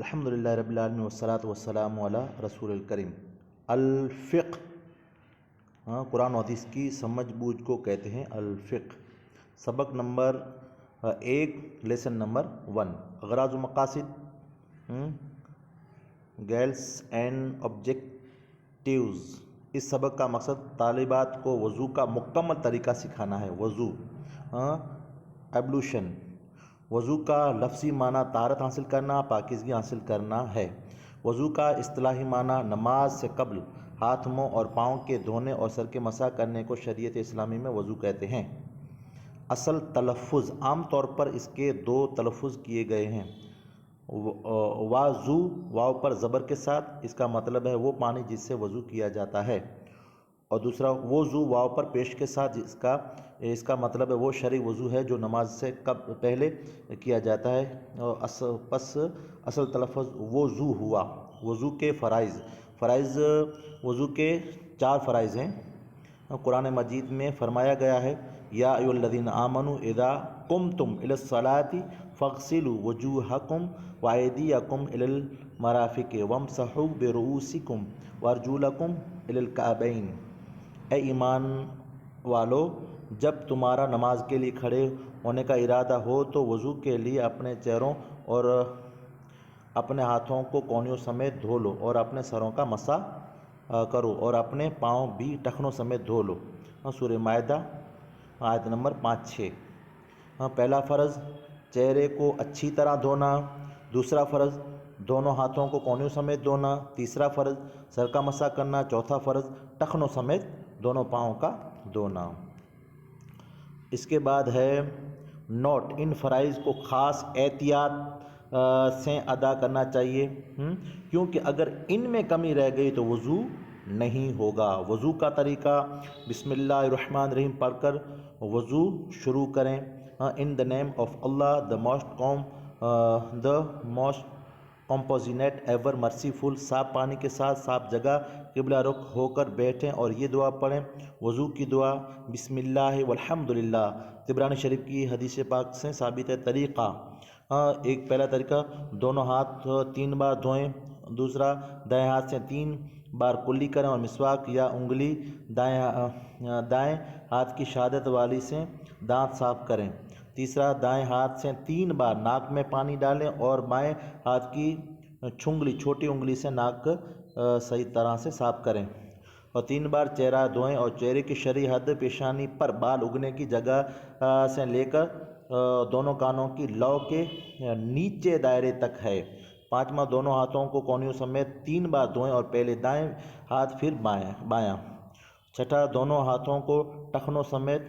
الحمدللہ رب العالمین والصلاۃ والسلام علی رسول الکریم۔ الفقہ، قرآن و حدیث کی سمجھ بوجھ کو کہتے ہیں الفقہ۔ سبق نمبر 1، لیسن نمبر 1، اغراض و مقاصد، گیلس اینڈ آبجیکٹیوز۔ اس سبق کا مقصد طالبات کو وضو کا مکمل طریقہ سکھانا ہے۔ وضو، ایبلوشن، وضو کا لفظی معنی طہارت حاصل کرنا، پاکیزگی حاصل کرنا ہے۔ وضو کا اصطلاحی معنی نماز سے قبل ہاتھ، منہ اور پاؤں کے دھونے اور سر کے مسح کرنے کو شریعت اسلامی میں وضو کہتے ہیں۔ اصل تلفظ، عام طور پر اس کے 2 تلفظ کیے گئے ہیں۔ وضو، واو پر زبر کے ساتھ، اس کا مطلب ہے وہ پانی جس سے وضو کیا جاتا ہے، اور دوسرا وضو، واو پر پیش کے ساتھ، اس کا مطلب ہے وہ شرعی وضو ہے جو نماز سے پہلے کیا جاتا ہے۔ پس اصل تلفظ وضو ہوا۔ وضو کے فرائض وضو کے 4 فرائض ہیں۔ قرآن مجید میں فرمایا گیا ہے، یا ایھا الذین آمنوا اذا قمتم الی الصلاۃ فاغسلوا وجوہکم وایدیکم الی المرافق وامسحوا برؤوسکم وارجلکم الی الکعبین۔ اے ایمان والو، جب تمہارا نماز کے لیے کھڑے ہونے کا ارادہ ہو تو وضو کے لیے اپنے چہروں اور اپنے ہاتھوں کو کونیوں سمیت دھو لو، اور اپنے سروں کا مسح کرو، اور اپنے پاؤں بھی ٹخنوں سمیت دھو لو۔ سورہ مائدہ آیت نمبر 5-6۔ پہلا فرض چہرے کو اچھی طرح دھونا، دوسرا فرض دونوں ہاتھوں کو کونیوں سمیت دھونا، تیسرا فرض سر کا مسح کرنا، چوتھا فرض ٹخنوں سمیت دونوں پاؤں کا دھونا۔ اس کے بعد ہے نوٹ، ان فرائض کو خاص احتیاط سے ادا کرنا چاہیے، کیونکہ اگر ان میں کمی رہ گئی تو وضو نہیں ہوگا۔ وضو کا طریقہ، بسم اللہ الرحمن الرحیم پڑھ کر وضو شروع کریں۔ In the name of Allah, the most compassionate ever merciful. صاف پانی کے ساتھ صاف جگہ قبلہ رخ ہو کر بیٹھیں اور یہ دعا پڑھیں۔ وضو کی دعا، بسم اللہ والحمدللہ، طبرانی شریف کی حدیث پاک سے ثابت ہے۔ طریقہ، پہلا طریقہ، دونوں ہاتھ 3 بار دھوئیں، دوسرا دائیں ہاتھ سے 3 بار کلی کریں اور مسواک یا انگلی دائیں ہاتھ کی شہادت والی سے دانت صاف کریں، تیسرا دائیں ہاتھ سے 3 بار ناک میں پانی ڈالیں اور بائیں ہاتھ کی چھنگلی، چھوٹی انگلی سے ناک صحیح طرح سے صاف کریں، اور 3 بار چہرہ دھوئیں، اور چہرے کی شرعی حد پیشانی پر بال اگنے کی جگہ سے لے کر دونوں کانوں کی لو کے نیچے دائرے تک ہے۔ 5واں، دونوں ہاتھوں کو کونیوں سمیت 3 بار دھوئیں اور پہلے دائیں ہاتھ پھر بایاں۔ 6، دونوں ہاتھوں کو ٹخنوں سمیت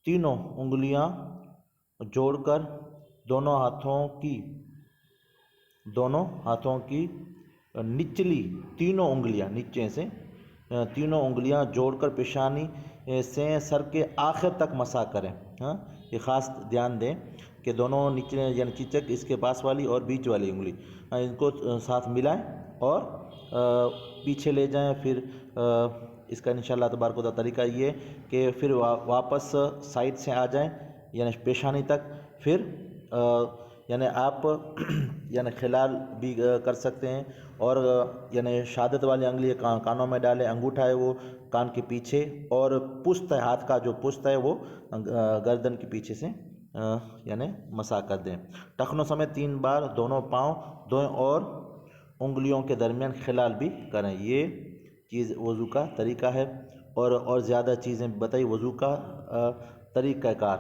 تینوں انگلیاں جوڑ کر دونوں ہاتھوں کی نچلی تینوں انگلیاں، نیچے سے تینوں انگلیاں جوڑ کر پیشانی سے سر کے آخر تک مسح کریں۔ یہ خاص دھیان دیں کہ دونوں نچلے یعنی چچک، اس کے پاس والی اور بیچ والی انگلی، ان کو ساتھ ملائیں اور پیچھے لے جائیں۔ پھر اس کا انشاءاللہ تبارک و تعالی طریقہ یہ کہ پھر واپس سائڈ سے آ جائیں، یعنی پیشانی تک، پھر یعنی آپ خلال بھی کر سکتے ہیں، اور یعنی شہادت والی انگلی کانوں میں ڈالیں، انگوٹھا ہے وہ کان کے پیچھے، اور پشت ہے، ہاتھ کا جو پشت ہے وہ گردن کے پیچھے سے یعنی مسح کر دیں۔ ٹخنوں سمیت 3 بار دونوں پاؤں دھوئیں اور انگلیوں کے درمیان خلال بھی کریں۔ یہ چیز وضو کا طریقہ ہے، اور زیادہ چیزیں بتائی وضو کا طریقہ کار۔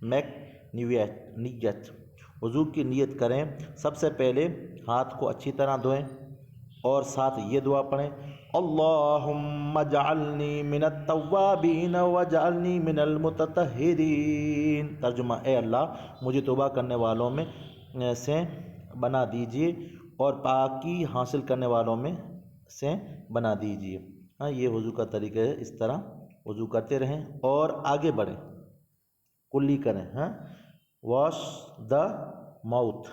نیت، وضو کی نیت کریں۔ سب سے پہلے ہاتھ کو اچھی طرح دھوئیں اور ساتھ یہ دعا پڑھیں، اللہم اجعلنی من التوابین واجعلنی من المتطہرین۔ ترجمہ، اے اللہ، مجھے توبہ کرنے والوں میں سے بنا دیجیے اور پاکی حاصل کرنے والوں میں سے بنا دیجیے۔ یہ وضو کا طریقہ ہے، اس طرح وضو کرتے رہیں اور آگے بڑھیں، کلی کریں۔ واش دا ماؤتھ،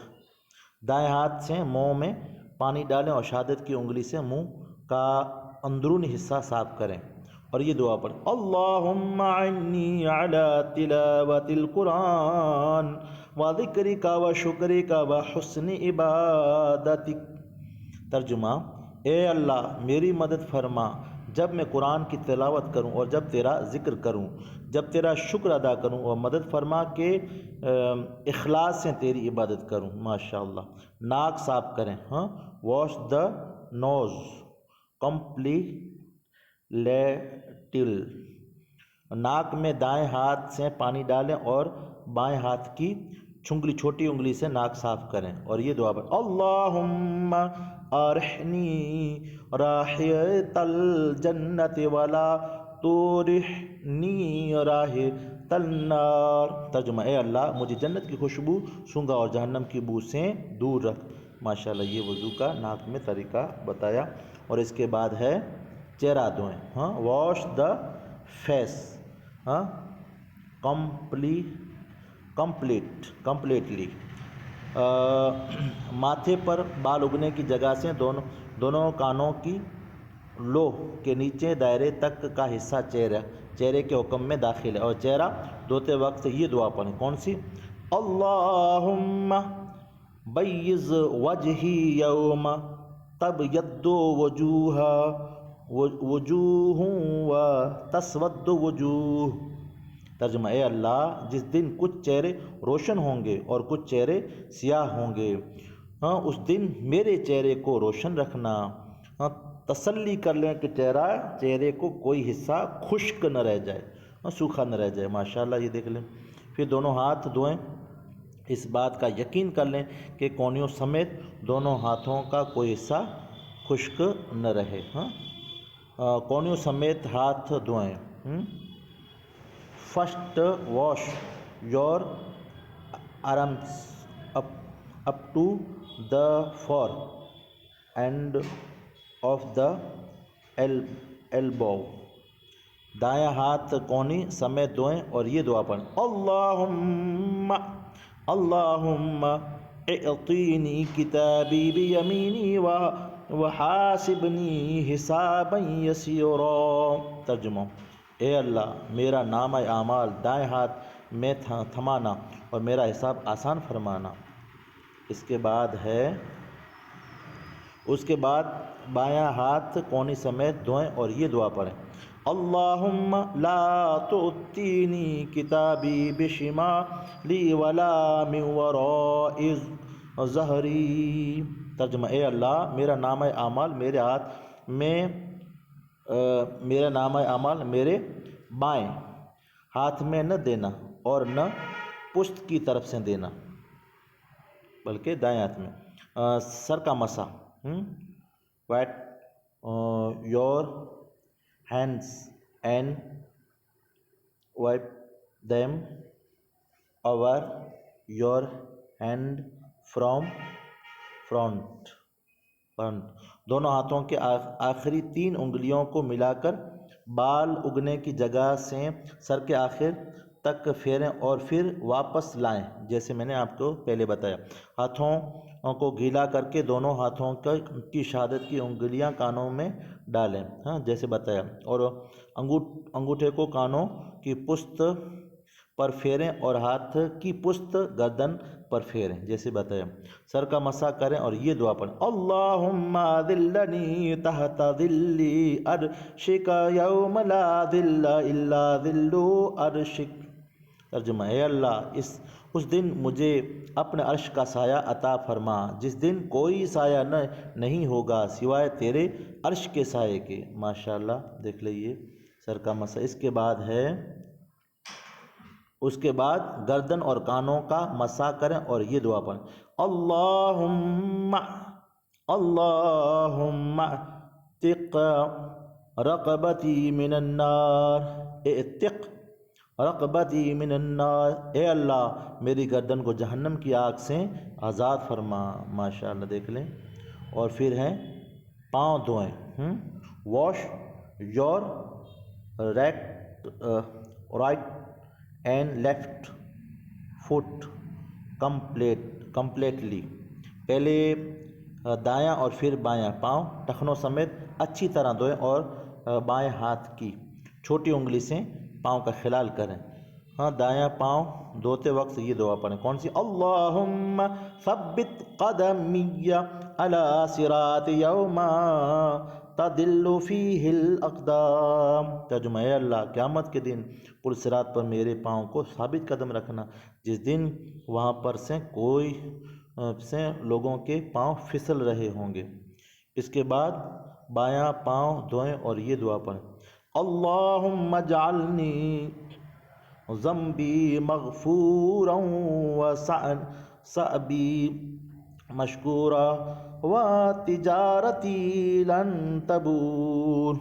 دائیں ہاتھ سے منہ میں پانی ڈالیں اور شہادت کی انگلی سے منہ کا اندرونی حصہ صاف کریں، اور یہ دعا پڑھیں، اللہم اعنی علی تلاوت القرآن وذکرک وشکرک وحسن عبادتک۔ ترجمہ: اے اللہ میری مدد فرما جب میں قرآن کی تلاوت کروں اور جب تیرا ذکر کروں، جب تیرا شکر ادا کروں، اور مدد فرما کہ اخلاص سے تیری عبادت کروں۔ ماشاءاللہ۔ ناک صاف کریں، واش دا نوز کمپلیٹل۔ ناک میں دائیں ہاتھ سے پانی ڈالیں اور بائیں ہاتھ کی چھوٹی انگلی سے ناک صاف کریں، اور یہ دعا پڑھیں: اللہم ارحنی راحیت الجنت ولا تورحنی راحیت النار۔ ترجمہ: اے اللہ مجھے جنت کی خوشبو سونگھا اور جہنم کی بو سے دور رکھ۔ ماشاءاللہ، یہ وضو کا ناک میں طریقہ بتایا۔ اور اس کے بعد ہے چہرہ دھوئیں، واش دا فیس کمپلیٹلی۔ ماتھے پر بال اگنے کی جگہ سے دونوں کانوں کی لو کے نیچے دائرے تک کا حصہ چہرے کے حکم میں داخل ہے، اور چہرہ دھوتے وقت یہ دعا پڑھیں۔ کون سی؟ اللہم بیض وجہی یوم تبیض وجوہ و تسود وجوہ۔ ترجمہ: اے اللہ جس دن کچھ چہرے روشن ہوں گے اور کچھ چہرے سیاہ ہوں گے، اس دن میرے چہرے کو روشن رکھنا۔ تسلی کر لیں کہ چہرے کو کوئی حصہ خشک نہ رہ جائے، سوکھا نہ رہ جائے۔ ماشاءاللہ، یہ دیکھ لیں۔ پھر دونوں ہاتھ دھوئیں، اس بات کا یقین کر لیں کہ کونیوں سمیت دونوں ہاتھوں کا کوئی حصہ خشک نہ رہے۔ کونیوں سمیت ہاتھ دھوئیں۔ First wash your arms up to the fore end of the elbow۔ دایاں ہاتھ کونی سمیت دھوئیں اور یہ دعا پڑھیں: اللہم اعطینی کتابی بیمینی وحاسبنی حسابا یسیرا۔ ترجمہ: اے اللہ میرا نامہ اعمال دائیں ہاتھ میں تھمانا اور میرا حساب آسان فرمانا۔ اس کے بعد بایاں ہاتھ کونی سمیت دھوئیں اور یہ دعا پڑھیں: اللہم لا تؤتینی کتابی بشمالی ولا من وراء ظہری۔ ترجمہ: اے اللہ میرا نامہ اعمال میرے بائیں ہاتھ میں نہ دینا اور نہ پشت کی طرف سے دینا، بلکہ دائیں ہاتھ میں۔ سر کا مسح: wet your hands and wipe them over your hand from front. دونوں ہاتھوں کے آخری 3 انگلیوں کو ملا کر بال اگنے کی جگہ سے سر کے آخر تک پھیریں اور پھر واپس لائیں، جیسے میں نے آپ کو پہلے بتایا۔ ہاتھوں کو گیلا کر کے دونوں ہاتھوں کی شہادت کی انگلیاں کانوں میں ڈالیں، جیسے بتایا، اور انگوٹھے کو کانوں کی پشت پر پھیریں اور ہاتھ کی پشت گردن پر پھیریں، جیسے بتایا۔ سر کا مسح کریں اور یہ دعا پڑھیں: اللہم ذلنی تحت ظل عرشک یوم لا ظل الا ظل عرشک۔ ترجمہ: اے اللہ اس دن مجھے اپنے عرش کا سایہ عطا فرما، جس دن کوئی سایہ نہیں ہوگا سوائے تیرے عرش کے سائے کے۔ ماشاءاللہ، دیکھ لئیے سر کا مسح۔ اس کے بعد گردن اور کانوں کا مسح کریں اور یہ دعا پڑھیں: اللہم اعتق رقبتی من النار۔ اعتق رقبتی من النار، اے اللہ میری گردن کو جہنم کی آگ سے آزاد فرما۔ ماشاءاللہ، دیکھ لیں۔ اور پھر ہے پاؤں دھوئیں، wash your right and left feet completely. پہلے دایاں اور پھر بایاں پاؤں ٹخنوں سمیت اچھی طرح دھوئیں اور بائیں ہاتھ کی چھوٹی انگلی سے پاؤں کا خلال کریں۔ ہاں دایاں پاؤں دھوتے وقت یہ دعا پڑھیں، کون سی؟ اللہم ثبت قدمی علی صراط یوم تدل فیہ الاقدام۔ ترجمہ: اے اللہ قیامت کے دن پل صراط پر میرے پاؤں کو ثابت قدم رکھنا، جس دن وہاں پر سے لوگوں کے پاؤں پھسل رہے ہوں گے۔ اس کے بعد بایاں پاؤں دھوئیں اور یہ دعا پڑھیں، اللہم اجعلنی ذنبی مغفورا وسعی مشکورا وتجارتی لن تبور۔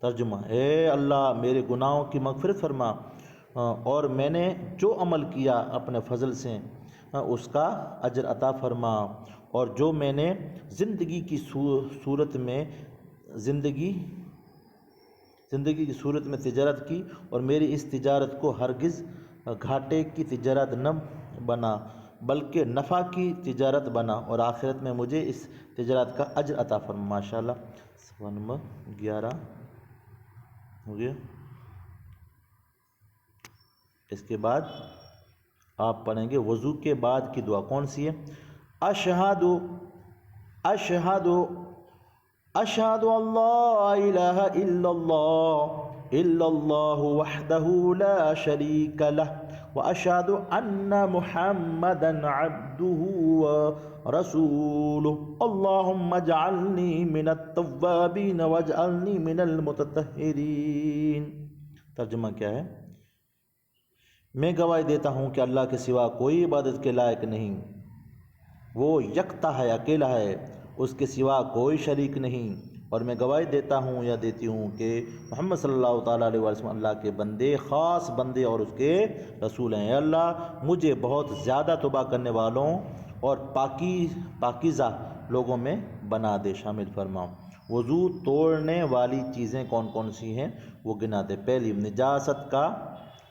ترجمہ: اے اللہ میرے گناہوں کی مغفرت فرما اور میں نے جو عمل کیا اپنے فضل سے اس کا اجر عطا فرما، اور جو میں نے زندگی کی صورت میں تجارت کی، اور میری اس تجارت کو ہرگز گھاٹے کی تجارت نہ بنا بلکہ نفع کی تجارت بنا، اور آخرت میں مجھے اس تجارت کا اجر عطا فرما۔ ماشاءاللہ، صفحہ نمبر 11 ہو گیا۔ اس کے بعد آپ پڑھیں گے وضو کے بعد کی دعا، کون سی ہے؟ اشہد ان لا الہ الا اللہ وحدہ لا شریک لہ واشہد ان محمدا عبدہ ورسولہ اللہم اجعلنی من التوابین واجعلنی من المتطہرین۔ ترجمہ کیا ہے؟ میں گواہی دیتا ہوں کہ اللہ کے سوا کوئی عبادت کے لائق نہیں، وہ یکتا ہے، اکیلا ہے، اس کے سوا کوئی شریک نہیں، اور میں گواہی دیتا ہوں یا دیتی ہوں کہ محمد صلی اللہ تعالیٰ علیہ وسلم اللہ کے بندے، خاص بندے اور اس کے رسول ہیں۔ اے اللہ مجھے بہت زیادہ توبہ کرنے والوں اور پاکیزہ لوگوں میں بنا دے، شامل فرما۔ وضو توڑنے والی چیزیں کون کون سی ہیں وہ گنا دے۔ پہلی، نجاست کا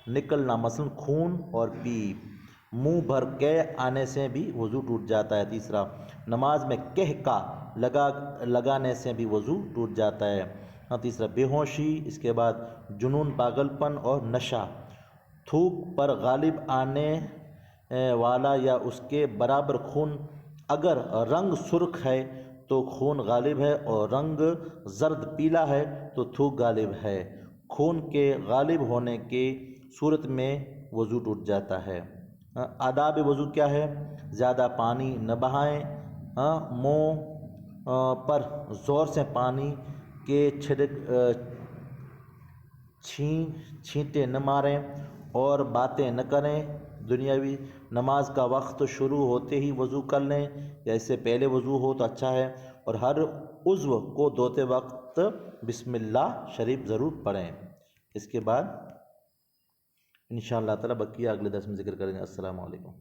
نکلنا، مثلا خون اور پیپ، منہ بھر کے آنے سے بھی وضو ٹوٹ جاتا ہے۔ تیسرا، نماز میں کہکا لگانے سے بھی وضو ٹوٹ جاتا ہے۔ تیسرا، بے ہوشی، اس کے بعد جنون، پاگل پن اور نشہ، تھوک پر غالب آنے والا یا اس کے برابر خون، اگر رنگ سرخ ہے تو خون غالب ہے اور رنگ زرد پیلا ہے تو تھوک غالب ہے۔ خون کے غالب ہونے کی صورت میں وضو ٹوٹ جاتا ہے۔ آداب وضو کیا ہے؟ زیادہ پانی نہ بہائیں، منہ پر زور سے پانی کے چھینٹے نہ ماریں اور باتیں نہ کریں۔ دنیاوی نماز کا وقت شروع ہوتے ہی وضو کر لیں یا اس سے پہلے وضو ہو تو اچھا ہے، اور ہر عضو کو دھوتے وقت بسم اللہ شریف ضرور پڑھیں۔ اس کے بعد انشاءاللہ تعالیٰ بقیہ اگلے درس میں ذکر کریں گے۔ السلام علیکم۔